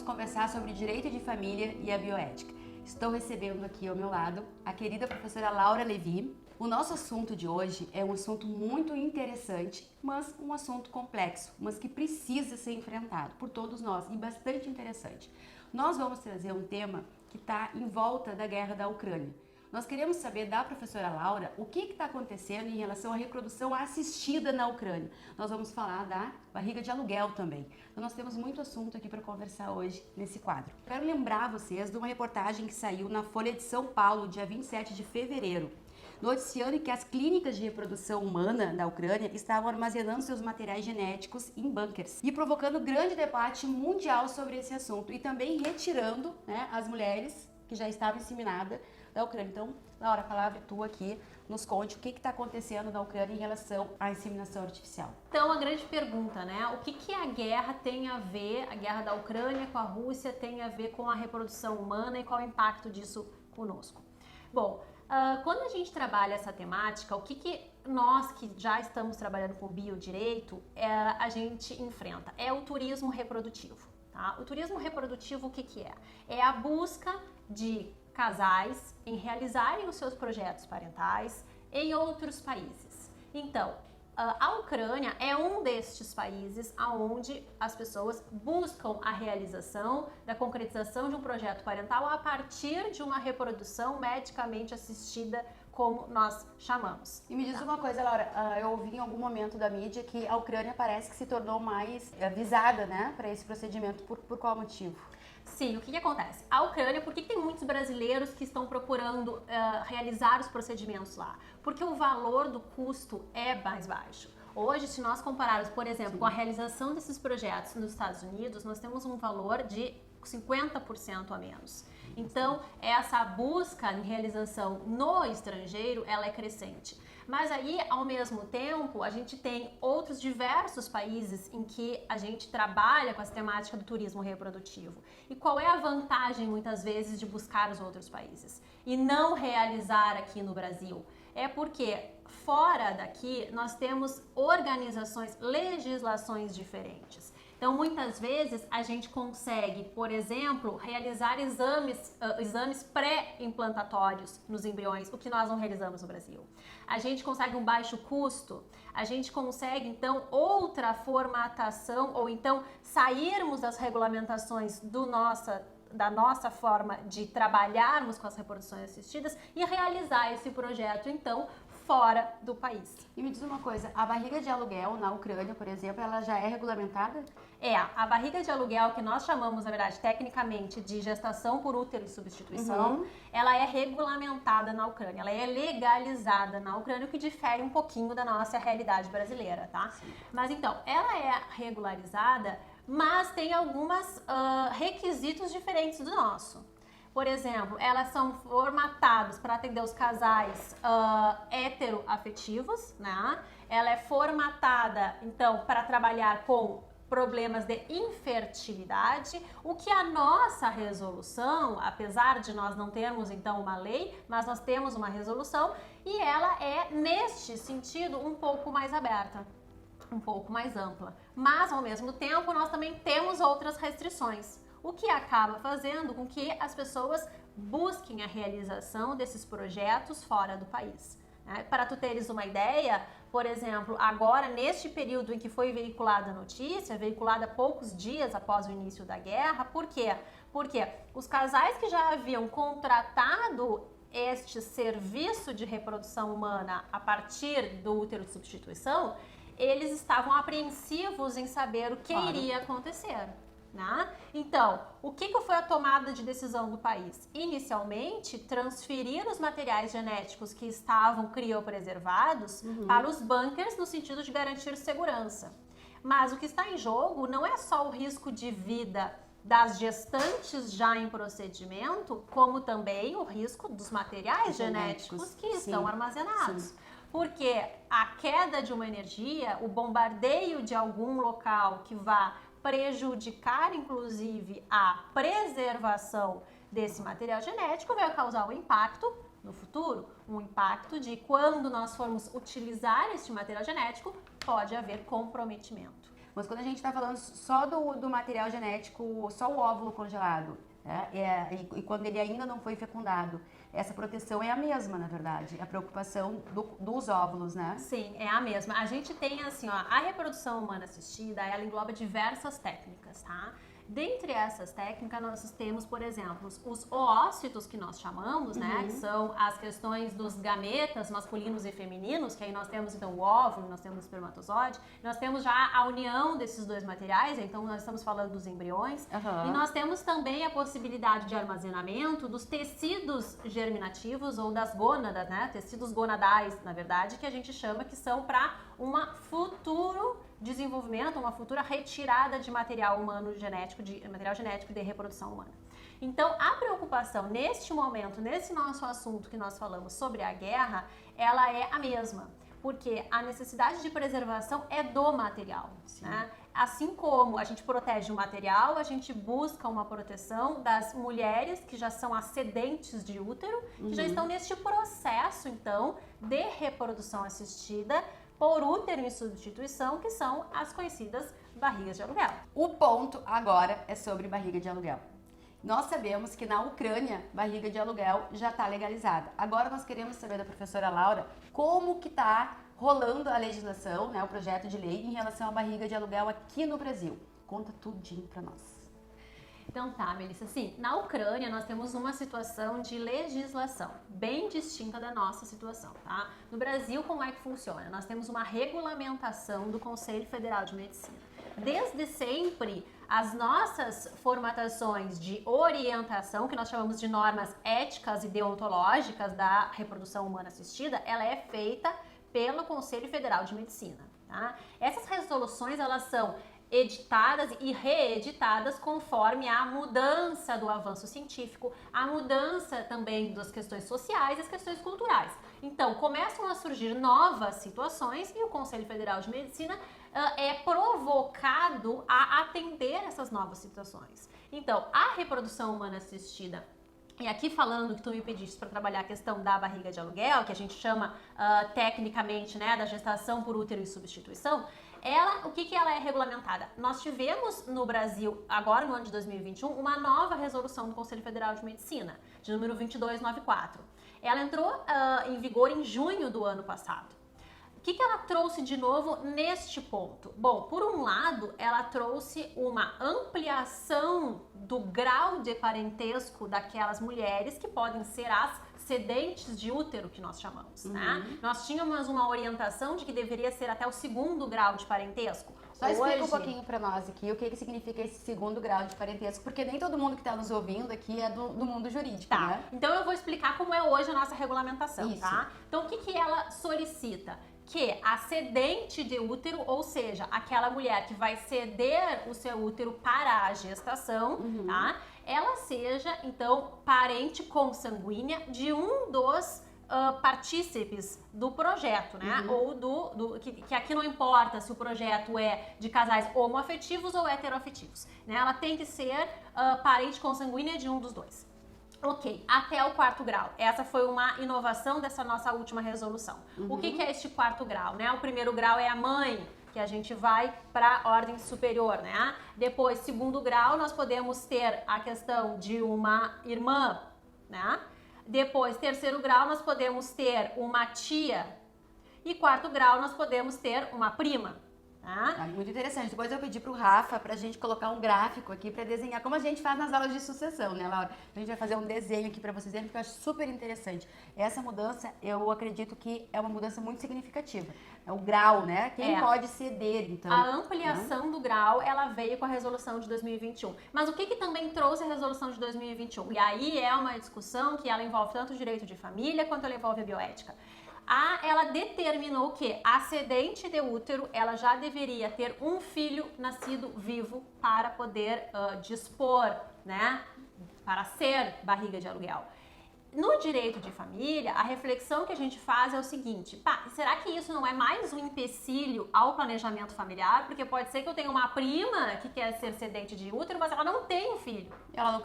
vamos conversar sobre direito de família e a bioética. Estou recebendo aqui ao meu lado a querida professora Laura Levi. O nosso assunto de hoje é um assunto muito interessante, mas um assunto complexo, mas que precisa ser enfrentado por todos nós e bastante interessante. Nós vamos trazer um tema que está em volta da guerra da Ucrânia. Nós queremos saber da professora Laura o que está acontecendo em relação à reprodução assistida na Ucrânia. Nós vamos falar da barriga de aluguel também. Então nós temos muito assunto aqui para conversar hoje nesse quadro. Quero lembrar vocês de uma reportagem que saiu na Folha de São Paulo, dia 27 de fevereiro, noticiando que as clínicas de reprodução humana da Ucrânia estavam armazenando seus materiais genéticos em bunkers e provocando grande debate mundial sobre esse assunto e também retirando, as mulheres que já estavam inseminadas da Ucrânia. Então, Laura, a palavra é tua aqui, nos conte o que está acontecendo na Ucrânia em relação à inseminação artificial. Então, a grande pergunta, né? O que a guerra tem a ver, a guerra da Ucrânia com a Rússia tem a ver com a reprodução humana e qual é o impacto disso conosco? Bom, quando a gente trabalha essa temática, o que nós que já estamos trabalhando com biodireito, a gente enfrenta? É o turismo reprodutivo, tá? O turismo reprodutivo, o que é? É a busca de casais em realizarem os seus projetos parentais em outros países. Então, a Ucrânia é um destes países onde as pessoas buscam a realização da concretização de um projeto parental a partir de uma reprodução medicamente assistida, como nós chamamos. E me diz uma coisa, Laura, eu ouvi em algum momento da mídia que a Ucrânia parece que se tornou mais visada, né, para esse procedimento. Por qual motivo? Sim, o que acontece? A Ucrânia, por que tem muitos brasileiros que estão procurando realizar os procedimentos lá? Porque o valor do custo é mais baixo. Hoje, se nós compararmos, por exemplo, com a realização desses projetos nos Estados Unidos, nós temos um valor de 50% a menos. Então, essa busca em realização no estrangeiro, ela é crescente. Mas aí, ao mesmo tempo, a gente tem outros diversos países em que a gente trabalha com essa temática do turismo reprodutivo. E qual é a vantagem, muitas vezes, de buscar os outros países e não realizar aqui no Brasil? É porque fora daqui nós temos organizações, legislações diferentes. Então, muitas vezes, a gente consegue, por exemplo, realizar exames pré-implantatórios nos embriões, o que nós não realizamos no Brasil. A gente consegue um baixo custo, a gente consegue, então, outra formatação, ou então sairmos das regulamentações da nossa forma de trabalharmos com as reproduções assistidas e realizar esse projeto, então, fora do país. E me diz uma coisa, a barriga de aluguel na Ucrânia, por exemplo, ela já é regulamentada? A barriga de aluguel, que nós chamamos, na verdade, tecnicamente, de gestação por útero de substituição, ela é regulamentada na Ucrânia, ela é legalizada na Ucrânia, o que difere um pouquinho da nossa realidade brasileira, tá? Sim. Mas então, ela é regularizada, mas tem alguns requisitos diferentes do nosso. Por exemplo, elas são formatadas para atender os casais heteroafetivos, né? Ela é formatada, então, para trabalhar com problemas de infertilidade, o que a nossa resolução, apesar de nós não termos, então, uma lei, mas nós temos uma resolução e ela é, neste sentido, um pouco mais aberta, um pouco mais ampla. Mas, ao mesmo tempo, nós também temos outras restrições, o que acaba fazendo com que as pessoas busquem a realização desses projetos fora do país. Para tu teres uma ideia, por exemplo, agora neste período em que foi veiculada a notícia, veiculada poucos dias após o início da guerra, por quê? Porque os casais que já haviam contratado este serviço de reprodução humana a partir do útero de substituição, eles estavam apreensivos em saber o que iria acontecer. Né? Então, o que foi a tomada de decisão do país? Inicialmente, transferir os materiais genéticos que estavam criopreservados para os bunkers no sentido de garantir segurança. Mas o que está em jogo não é só o risco de vida das gestantes já em procedimento, como também o risco dos materiais genéticos que estão armazenados. Sim. Porque a queda de uma energia, o bombardeio de algum local que vá prejudicar, inclusive, a preservação desse material genético, vai causar um impacto no futuro, um impacto de quando nós formos utilizar este material genético, pode haver comprometimento. Mas quando a gente está falando só do material genético, só o óvulo congelado, e quando ele ainda não foi fecundado, essa proteção é a mesma, na verdade, a preocupação dos óvulos, né? Sim, é a mesma. A gente tem assim, ó, a reprodução humana assistida, ela engloba diversas técnicas, tá? Dentre essas técnicas, nós temos, por exemplo, os oócitos que nós chamamos, né? Que são as questões dos gametas masculinos e femininos, que aí nós temos então o óvulo, nós temos o espermatozoide, nós temos já a união desses dois materiais, então nós estamos falando dos embriões, e nós temos também a possibilidade de armazenamento dos tecidos germinativos ou das gônadas, né? Tecidos gonadais, na verdade, que a gente chama que são para uma futuro desenvolvimento, uma futura retirada de material humano genético, de material genético de reprodução humana. Então, a preocupação neste momento, nesse nosso assunto que nós falamos sobre a guerra, ela é a mesma, porque a necessidade de preservação é do material, né? Assim como a gente protege o material, a gente busca uma proteção das mulheres que já são ascendentes de útero, que já estão neste processo, então, de reprodução assistida, por útero em substituição, que são as conhecidas barrigas de aluguel. O ponto agora é sobre barriga de aluguel. Nós sabemos que na Ucrânia, barriga de aluguel já está legalizada. Agora nós queremos saber da professora Laura como que está rolando a legislação, né, o projeto de lei em relação à barriga de aluguel aqui no Brasil. Conta tudinho para nós. Então tá, Melissa, assim, na Ucrânia nós temos uma situação de legislação bem distinta da nossa situação, tá? No Brasil, como é que funciona? Nós temos uma regulamentação do Conselho Federal de Medicina. Desde sempre, as nossas formatações de orientação, que nós chamamos de normas éticas e deontológicas da reprodução humana assistida, ela é feita pelo Conselho Federal de Medicina, tá? Essas resoluções, elas são editadas e reeditadas conforme a mudança do avanço científico, a mudança também das questões sociais e as questões culturais. Então, começam a surgir novas situações e o Conselho Federal de Medicina é provocado a atender essas novas situações. Então, a reprodução humana assistida, e aqui falando que tu me pediste para trabalhar a questão da barriga de aluguel, que a gente chama tecnicamente, né, da gestação por útero e substituição, o que ela é regulamentada? Nós tivemos no Brasil, agora no ano de 2021, uma nova resolução do Conselho Federal de Medicina, de número 2294. Ela entrou em vigor em junho do ano passado. O que ela trouxe de novo neste ponto? Bom, por um lado, ela trouxe uma ampliação do grau de parentesco daquelas mulheres que podem ser as ascendentes de útero, que nós chamamos, né? Nós tínhamos uma orientação de que deveria ser até o 2º grau de parentesco. Só explica um pouquinho para nós aqui o que significa esse 2º grau de parentesco, porque nem todo mundo que está nos ouvindo aqui é do mundo jurídico, tá, né? Então eu vou explicar como é hoje a nossa regulamentação, isso, tá? Então o que ela solicita? Que a cedente de útero, ou seja, aquela mulher que vai ceder o seu útero para a gestação, tá? Ela seja, então, parente consanguínea de um dos partícipes do projeto, né? Ou que aqui não importa se o projeto é de casais homoafetivos ou heteroafetivos, né? Ela tem que ser parente consanguínea de um dos dois. Ok, até o 4º grau. Essa foi uma inovação dessa nossa última resolução. O que é este 4º grau, né? O 1º grau é a mãe, que a gente vai para a ordem superior, né? Depois, 2º grau, nós podemos ter a questão de uma irmã, né? Depois, 3º grau, nós podemos ter uma tia. E 4º grau, nós podemos ter uma prima. Ah, muito interessante. Depois eu pedi pro Rafa pra gente colocar um gráfico aqui pra desenhar, como a gente faz nas aulas de sucessão, né, Laura? A gente vai fazer um desenho aqui pra vocês verem, porque eu acho super interessante. Essa mudança, eu acredito que é uma mudança muito significativa. É o grau, né? Quem pode ceder, então. A ampliação do grau, ela veio com a resolução de 2021. Mas o que também trouxe a resolução de 2021? E aí é uma discussão que ela envolve tanto o direito de família, quanto ela envolve a bioética. Ela determinou que a cedente de útero, ela já deveria ter um filho nascido vivo para poder dispor, né, para ser barriga de aluguel. No direito de família, a reflexão que a gente faz é o seguinte, será que isso não é mais um empecilho ao planejamento familiar? Porque pode ser que eu tenha uma prima que quer ser cedente de útero, mas ela não tem um filho. Ela não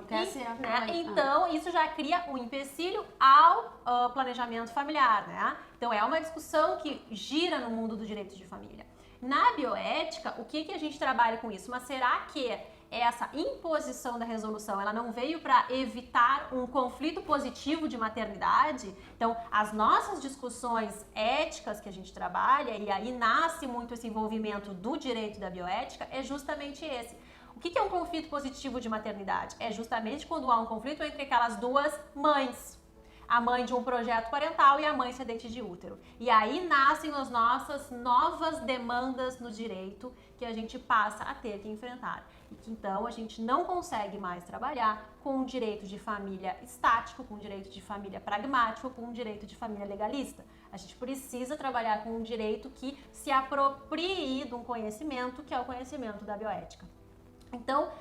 quer ser. Né? Então, isso já cria um empecilho ao planejamento familiar, né? Então, é uma discussão que gira no mundo do direito de família. Na bioética, o que a gente trabalha com isso? Mas será que essa imposição da resolução, ela não veio para evitar um conflito positivo de maternidade? Então, as nossas discussões éticas que a gente trabalha, e aí nasce muito esse envolvimento do direito da bioética, é justamente esse. O que é um conflito positivo de maternidade? É justamente quando há um conflito entre aquelas duas mães. A mãe de um projeto parental e a mãe cedente de útero. E aí nascem as nossas novas demandas no direito que a gente passa a ter que enfrentar. E que então a gente não consegue mais trabalhar com um direito de família estático, com um direito de família pragmático, com um direito de família legalista. A gente precisa trabalhar com um direito que se aproprie de um conhecimento que é o conhecimento da bioética. Então,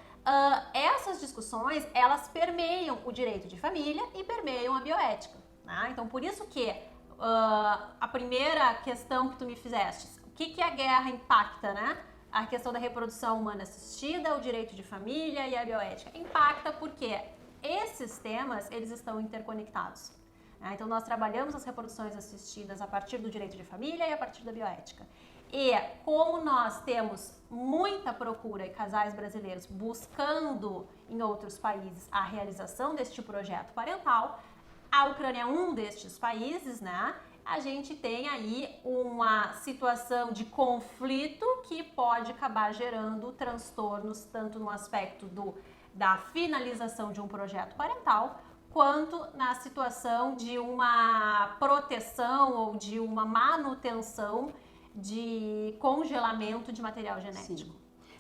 essas discussões, elas permeiam o direito de família e permeiam a bioética. Né? Então, por isso que a primeira questão que tu me fizeste, o que a guerra impacta, né? A questão da reprodução humana assistida, o direito de família e a bioética. Impacta porque esses temas, eles estão interconectados. Né? Então, nós trabalhamos as reproduções assistidas a partir do direito de família e a partir da bioética. E como nós temos muita procura e casais brasileiros buscando em outros países a realização deste projeto parental, a Ucrânia é um destes países, né? A gente tem aí uma situação de conflito que pode acabar gerando transtornos tanto no aspecto da finalização de um projeto parental, quanto na situação de uma proteção ou de uma manutenção de congelamento de material genético. Sim.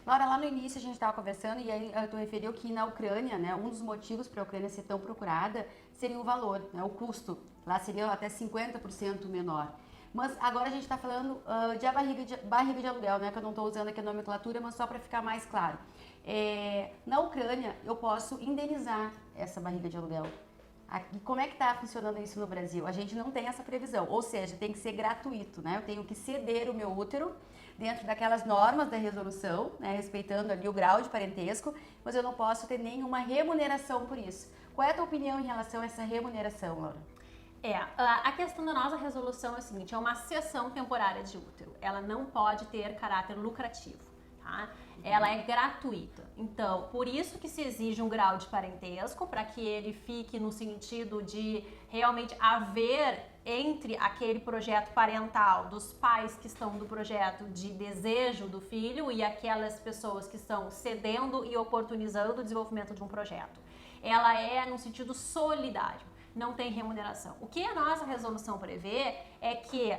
Laura, lá no início a gente estava conversando e aí tu referiu que na Ucrânia, né, um dos motivos para a Ucrânia ser tão procurada seria o valor, né, o custo. Lá seria até 50% menor. Mas agora a gente está falando de barriga de aluguel, né, que eu não estou usando aqui a nomenclatura, mas só para ficar mais claro. Na Ucrânia eu posso indenizar essa barriga de aluguel. Como é que está funcionando isso no Brasil? A gente não tem essa previsão, ou seja, tem que ser gratuito, né? Eu tenho que ceder o meu útero dentro daquelas normas da resolução, né? Respeitando ali o grau de parentesco, mas eu não posso ter nenhuma remuneração por isso. Qual é a tua opinião em relação a essa remuneração, Laura? A questão da nossa resolução é o seguinte, é uma cessão temporária de útero. Ela não pode ter caráter lucrativo, tá? Ela é gratuita. Então, por isso que se exige um grau de parentesco, para que ele fique no sentido de realmente haver entre aquele projeto parental dos pais que estão do projeto de desejo do filho e aquelas pessoas que estão cedendo e oportunizando o desenvolvimento de um projeto. Ela é no sentido solidário. Não tem remuneração. O que a nossa resolução prevê é que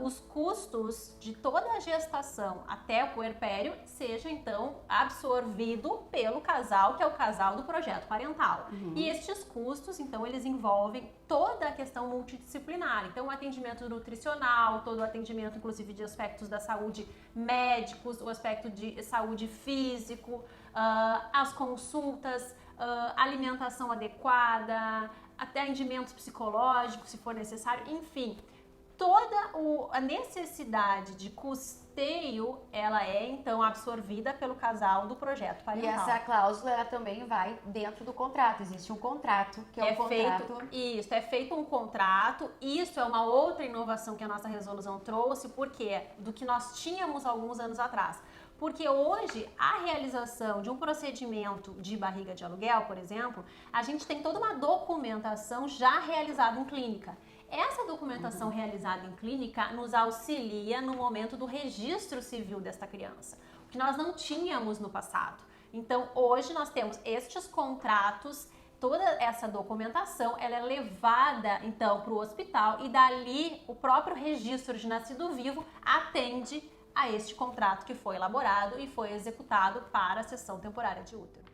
os custos de toda a gestação até o puerpério seja então absorvido pelo casal, que é o casal do projeto parental. E estes custos, então, eles envolvem toda a questão multidisciplinar. Então, o atendimento nutricional, todo o atendimento, inclusive, de aspectos da saúde médicos, o aspecto de saúde físico, as consultas, alimentação adequada, atendimentos psicológicos, se for necessário, enfim, toda a necessidade de custeio, ela é então absorvida pelo casal do projeto parental. E essa cláusula ela também vai dentro do contrato, existe um contrato, que é o contrato. É feito um contrato, isso é uma outra inovação que a nossa resolução trouxe, porque do que nós tínhamos alguns anos atrás. Porque hoje, a realização de um procedimento de barriga de aluguel, por exemplo, a gente tem toda uma documentação já realizada em clínica. Essa documentação realizada em clínica nos auxilia no momento do registro civil desta criança, o que nós não tínhamos no passado. Então, hoje nós temos estes contratos, toda essa documentação, ela é levada, então, para o hospital e dali o próprio registro de nascido vivo atende a este contrato que foi elaborado e foi executado para a cessão temporária de útero.